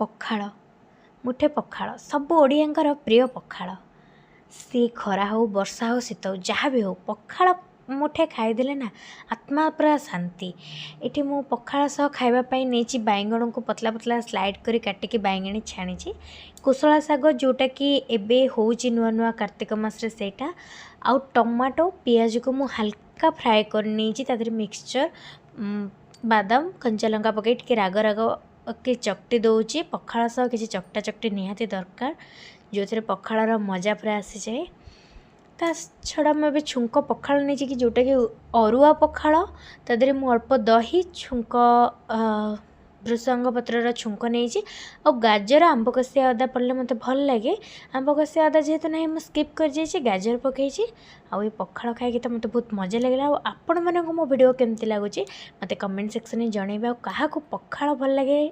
पखाळ मुठे पखाळ सब ओडियांकर प्रिय पखाळ सी खरा हो वर्षा हो शीत हो जहाँ भी हो पखाळ मुठे खाईदेले ना आत्मा पूरा शांति। ये मु पखाळ सह खावाई नहीं बैगण को पतला पतला स्लाइड करी काटिकी बैगणी छाणी कुशला शाग जोटा कि एबे होउची नुआ नुआ कार्तिक मास रे सेटा आउ टमाटो पियाज को मु हल्का फ्राए करनी तादर मिक्सचर बादाम कंचा लंका पकई टे राग राग के चकटी दौची पखाळ सह किसी चकटा चकटी निहाती दरकार जो थे पखाळर मजा पूरा आसी जाए। ता छड़ा मुझे छुंक पखाळ नहीं कि जोटा कि अरुआ पखाळ तादरे मु अल्प दही छुंक भृसंग पत्रर छुंक नहीं और गाजर आंब कषिया अदा पड़े मत भल लगे आंब कषिया अदा जेहेतु ना मुझे स्किप कर जाइए गाजर पकई आउ पखाळ खाई तो मत बहुत मजा लगे। आपण मानक मो वीडियो केमती लगुच मत कमेंट सेक्शन में जनइबा क्या पखाळ भल लगे